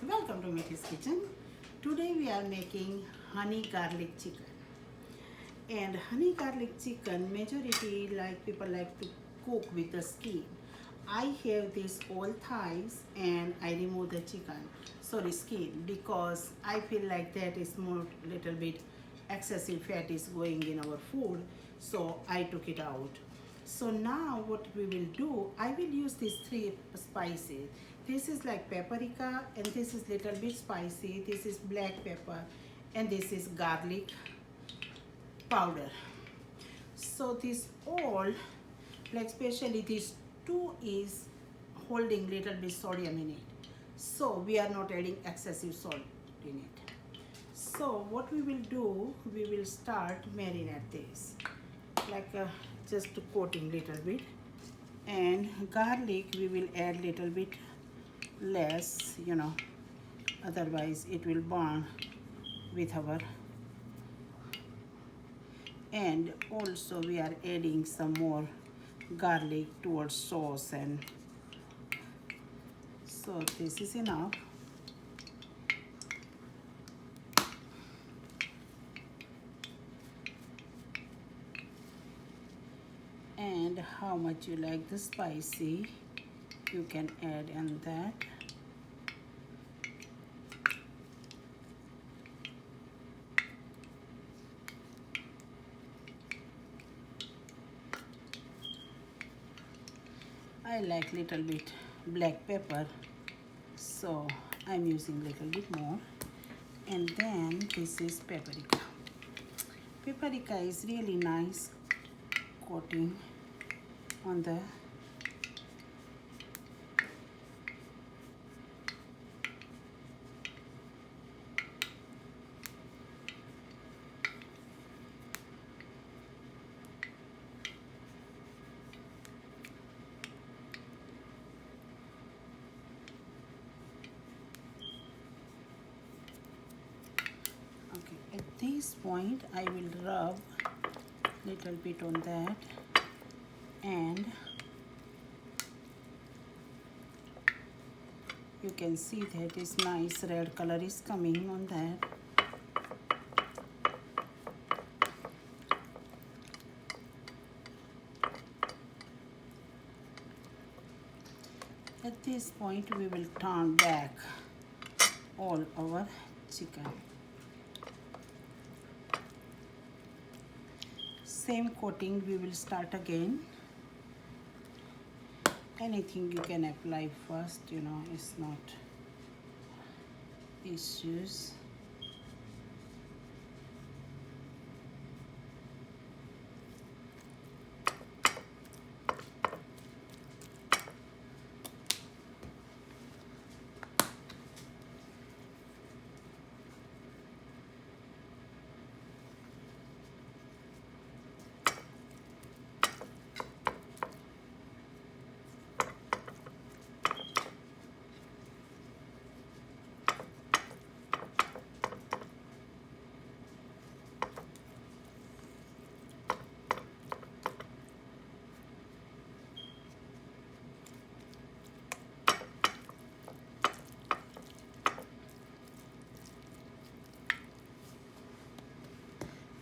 Welcome to Mithi's kitchen. Today we are making honey garlic chicken. And honey garlic chicken, majority people like to cook with the skin. I have this all thighs and I remove the skin, because I feel like that is more little bit excessive fat is going in our food, so I took it out. So now what we will do, I will use these three spices. This is like paprika, and this is little bit spicy, this is black pepper, and this is garlic powder. So this all, like especially these two is holding little bit sodium in it. So we are not adding excessive salt in it. So what we will do, we will start marinate this like just coating little bit, and garlic we will add little bit less, otherwise it will burn with our. And also we are adding some more garlic towards sauce, and so this is enough. And how much you like the spicy, you can add in that. I like little bit black pepper, so I'm using little bit more. And then this is paprika. Paprika is really nice coating on the okay. At this point I will rub little bit on that, and you can see that this nice red color is coming on that. At this point we will turn back all our chicken. Same coating we will start again. Anything you can apply first, it's not issues.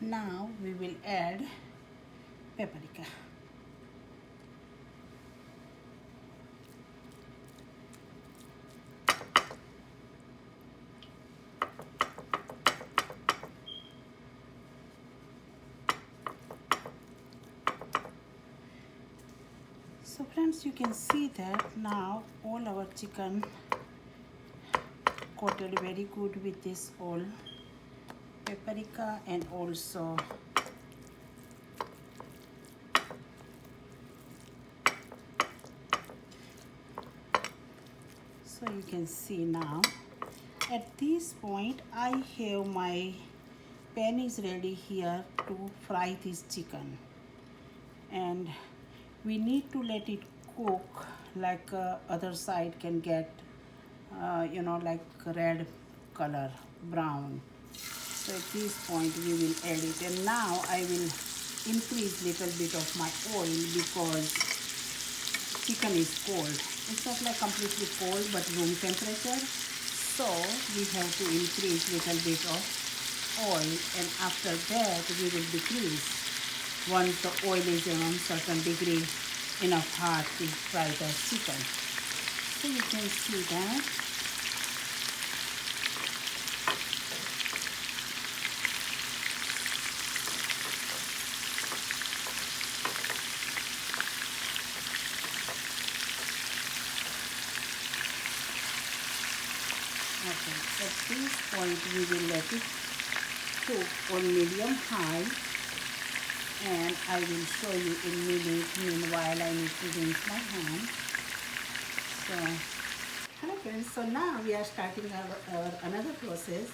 Now we will add paprika. So friends, you can see that now all our chicken coated very good with this all paprika, and also so you can see now at this point I have my pan is ready here to fry this chicken, and we need to let it cook like other side can get like red color, brown. So at this point we will add it, and now I will increase little bit of my oil because chicken is cold. It's not like completely cold but room temperature. So we have to increase little bit of oil, and after that we will decrease once the oil is around certain degree enough hot to fry the chicken. So you can see that. Okay, at this point we will let it cook on medium high, and I will show you in minute. Meanwhile, I need to rinse my hand. So, hello friends. So now we are starting our another process,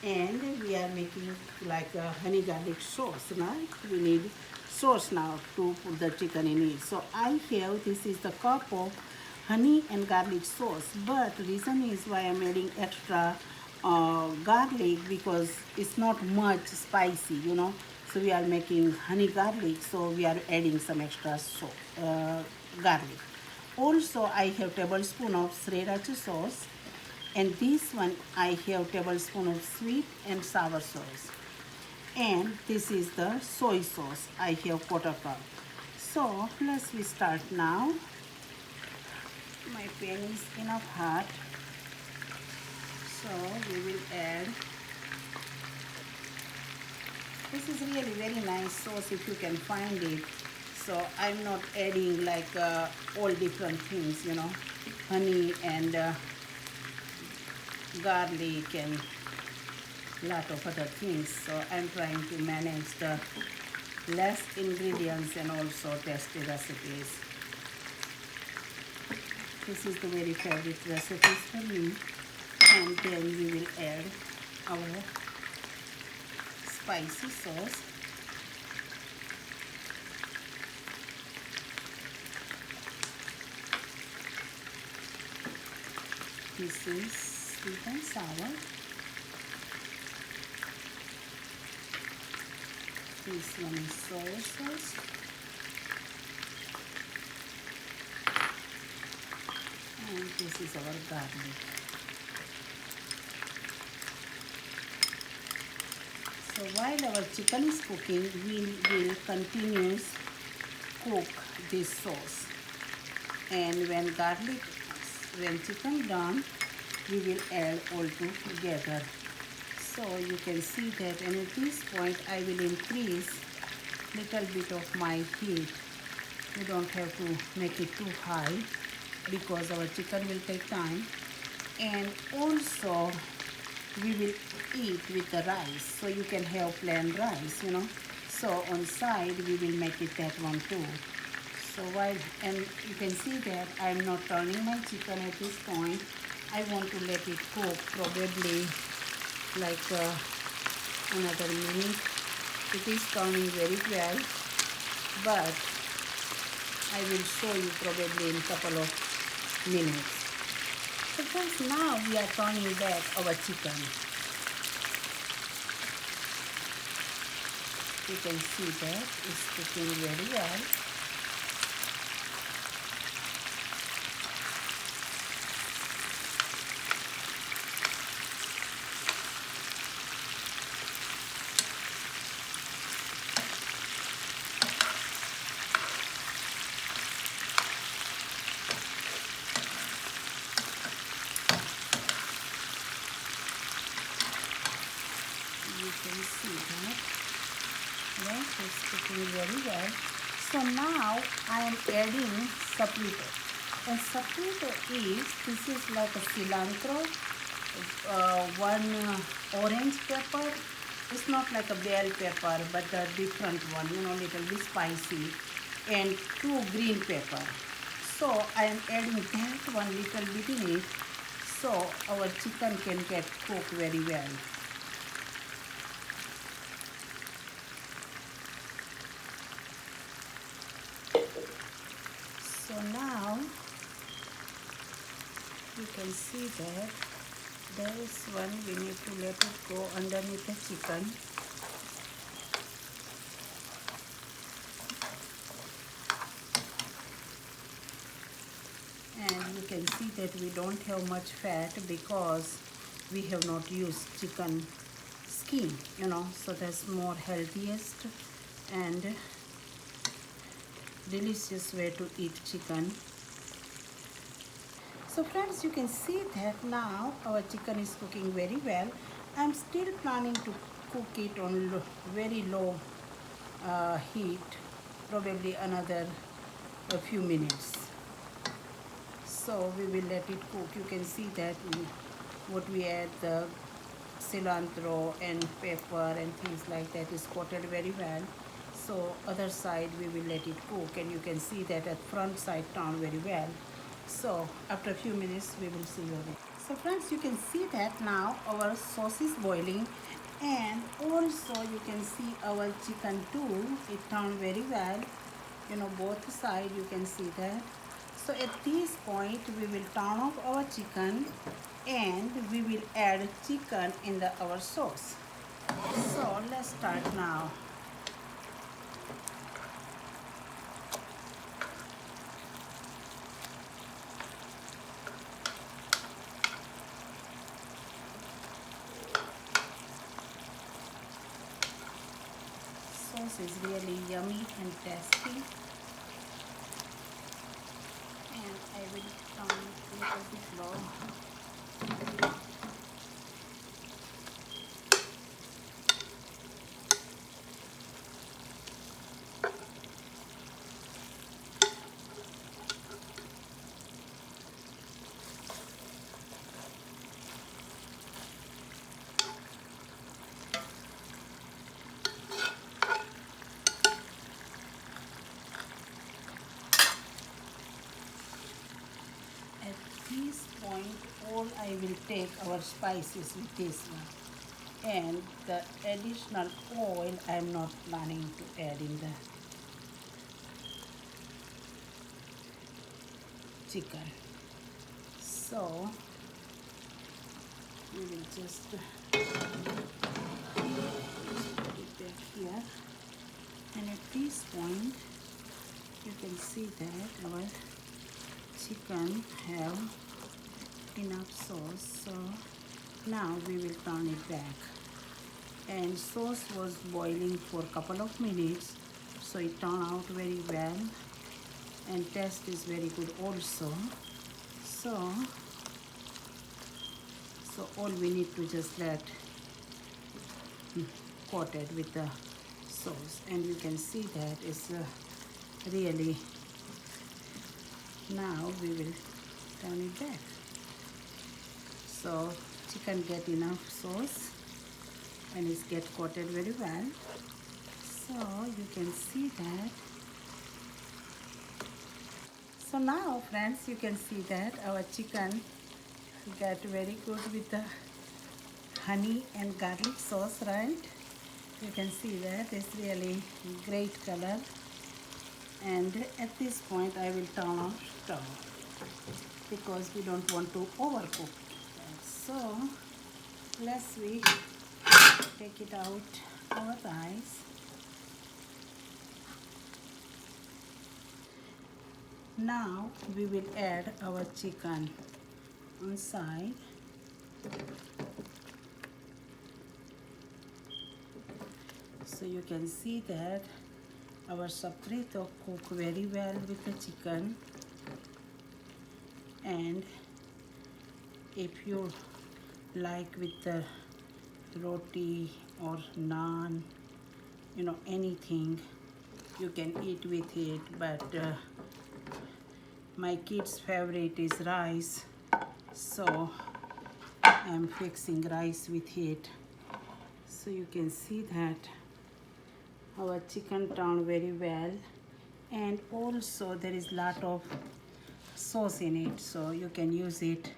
and we are making like a honey garlic sauce. Now we need sauce now to put the chicken in it. So I have, this is the cup of honey and garlic sauce, but reason is why I'm adding extra garlic, because it's not much spicy, you know. So we are making honey garlic, so we are adding some extra garlic. Also, I have tablespoon of sriracha sauce, and this one I have tablespoon of sweet and sour sauce. And this is the soy sauce. I have quarter cup. So let's we start now. My pan is enough hot, so we will add. This is really very nice sauce if you can find it. So I'm not adding like all different things, you know, honey and garlic and lot of other things. So I'm trying to manage the less ingredients and also tasty recipes. This is the very favorite recipes for me. And then we will add our spicy sauce. This is sweet and sour. This one is soy sauce. And this is our garlic. So while our chicken is cooking, we will continue cook this sauce. And when chicken done, we will add all together. So you can see that, and at this point I will increase little bit of my heat. You don't have to make it too high because our chicken will take time. And also we will eat with the rice, so you can have plain rice, you know. So on side we will make it that one too. So and you can see that I'm not turning my chicken at this point. I want to let it cook probably like another minute. It is turning very well, but I will show you probably in a couple of minutes. So just now we are turning back our chicken. You can see that it's cooking very well. You can see that. Yes, it's cooking very well. So now I am adding saprito. And saprito this is like a cilantro, one orange pepper. It's not like a bell pepper, but a different one, you know, little bit spicy. And 2 green pepper. So I am adding that one little bit in it, so our chicken can get cooked very well. So now you can see that there is one, we need to let it go underneath the chicken. And you can see that we don't have much fat because we have not used chicken skin, so that's more healthiest and delicious way to eat chicken. So friends, you can see that now our chicken is cooking very well. I'm still planning to cook it on very low heat, probably another a few minutes. So we will let it cook. You can see that what we add, the cilantro and pepper and things like that is coated very well. So other side we will let it cook, and you can see that at front side turned very well. So after a few minutes we will see you again. So friends, you can see that now our sauce is boiling, and also you can see our chicken too. It turned very well, both side you can see that. So at this point we will turn off our chicken and we will add chicken in our sauce. So let's start now. Sauce is really yummy and tasty. And I will turn it a little bit low. At this point, all I will take our spices with this one, and the additional oil I am not planning to add in the chicken. So we will just put it back here, and at this point you can see that our chicken have enough sauce. So now we will turn it back, and sauce was boiling for a couple of minutes, so it turned out very well, and taste is very good also. So all we need to just let coated with the sauce, and you can see that it's really. Now we will turn it back. So chicken get enough sauce and it's get coated very well. So you can see that. So now friends, you can see that our chicken got very good with the honey and garlic sauce, right? You can see that it's really great color. And at this point I will turn off stove because we don't want to overcook. So let's take it out our rice. Now we will add our chicken inside. So you can see that our sofrito cook very well with the chicken, and if you like with the roti or naan, anything you can eat with it, but my kids favorite is rice, so I'm fixing rice with it. So you can see that our chicken turned very well, and also there is lot of sauce in it, so you can use it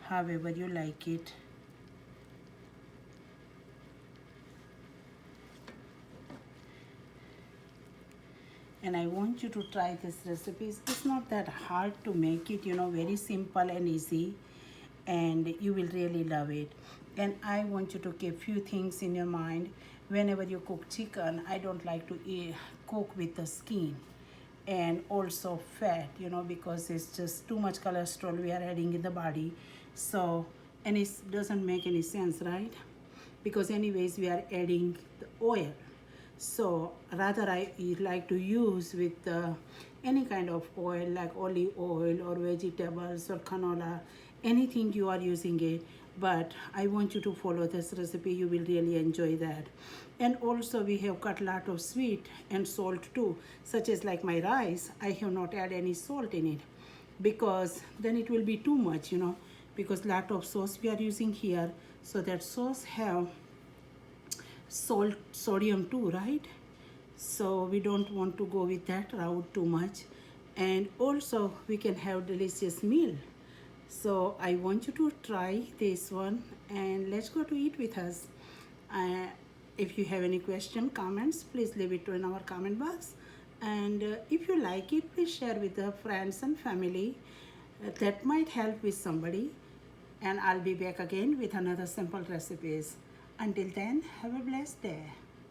however you like it. And I want you to try this recipe. It's not that hard to make it, very simple and easy, and you will really love it. And I want you to keep few things in your mind. Whenever you cook chicken, I don't like to cook with the skin and also fat, because it's just too much cholesterol we are adding in the body. So and it doesn't make any sense, right? Because anyways we are adding the oil. So rather I like to use with any kind of oil like olive oil or vegetables or canola, anything you are using it. But I want you to follow this recipe, you will really enjoy that. And also we have cut lot of sweet and salt too, such as like my rice, I have not add any salt in it because then it will be too much, because lot of sauce we are using here, so that sauce have salt sodium too, right? So we don't want to go with that route too much. And also we can have delicious meal. So I want you to try this one and let's go to eat with us. uh, if you have any question comments, please leave it in our comment box. And if you like it, please share with the friends and family. That might help with somebody. And I'll be back again with another simple recipes. Until then, have a blessed day.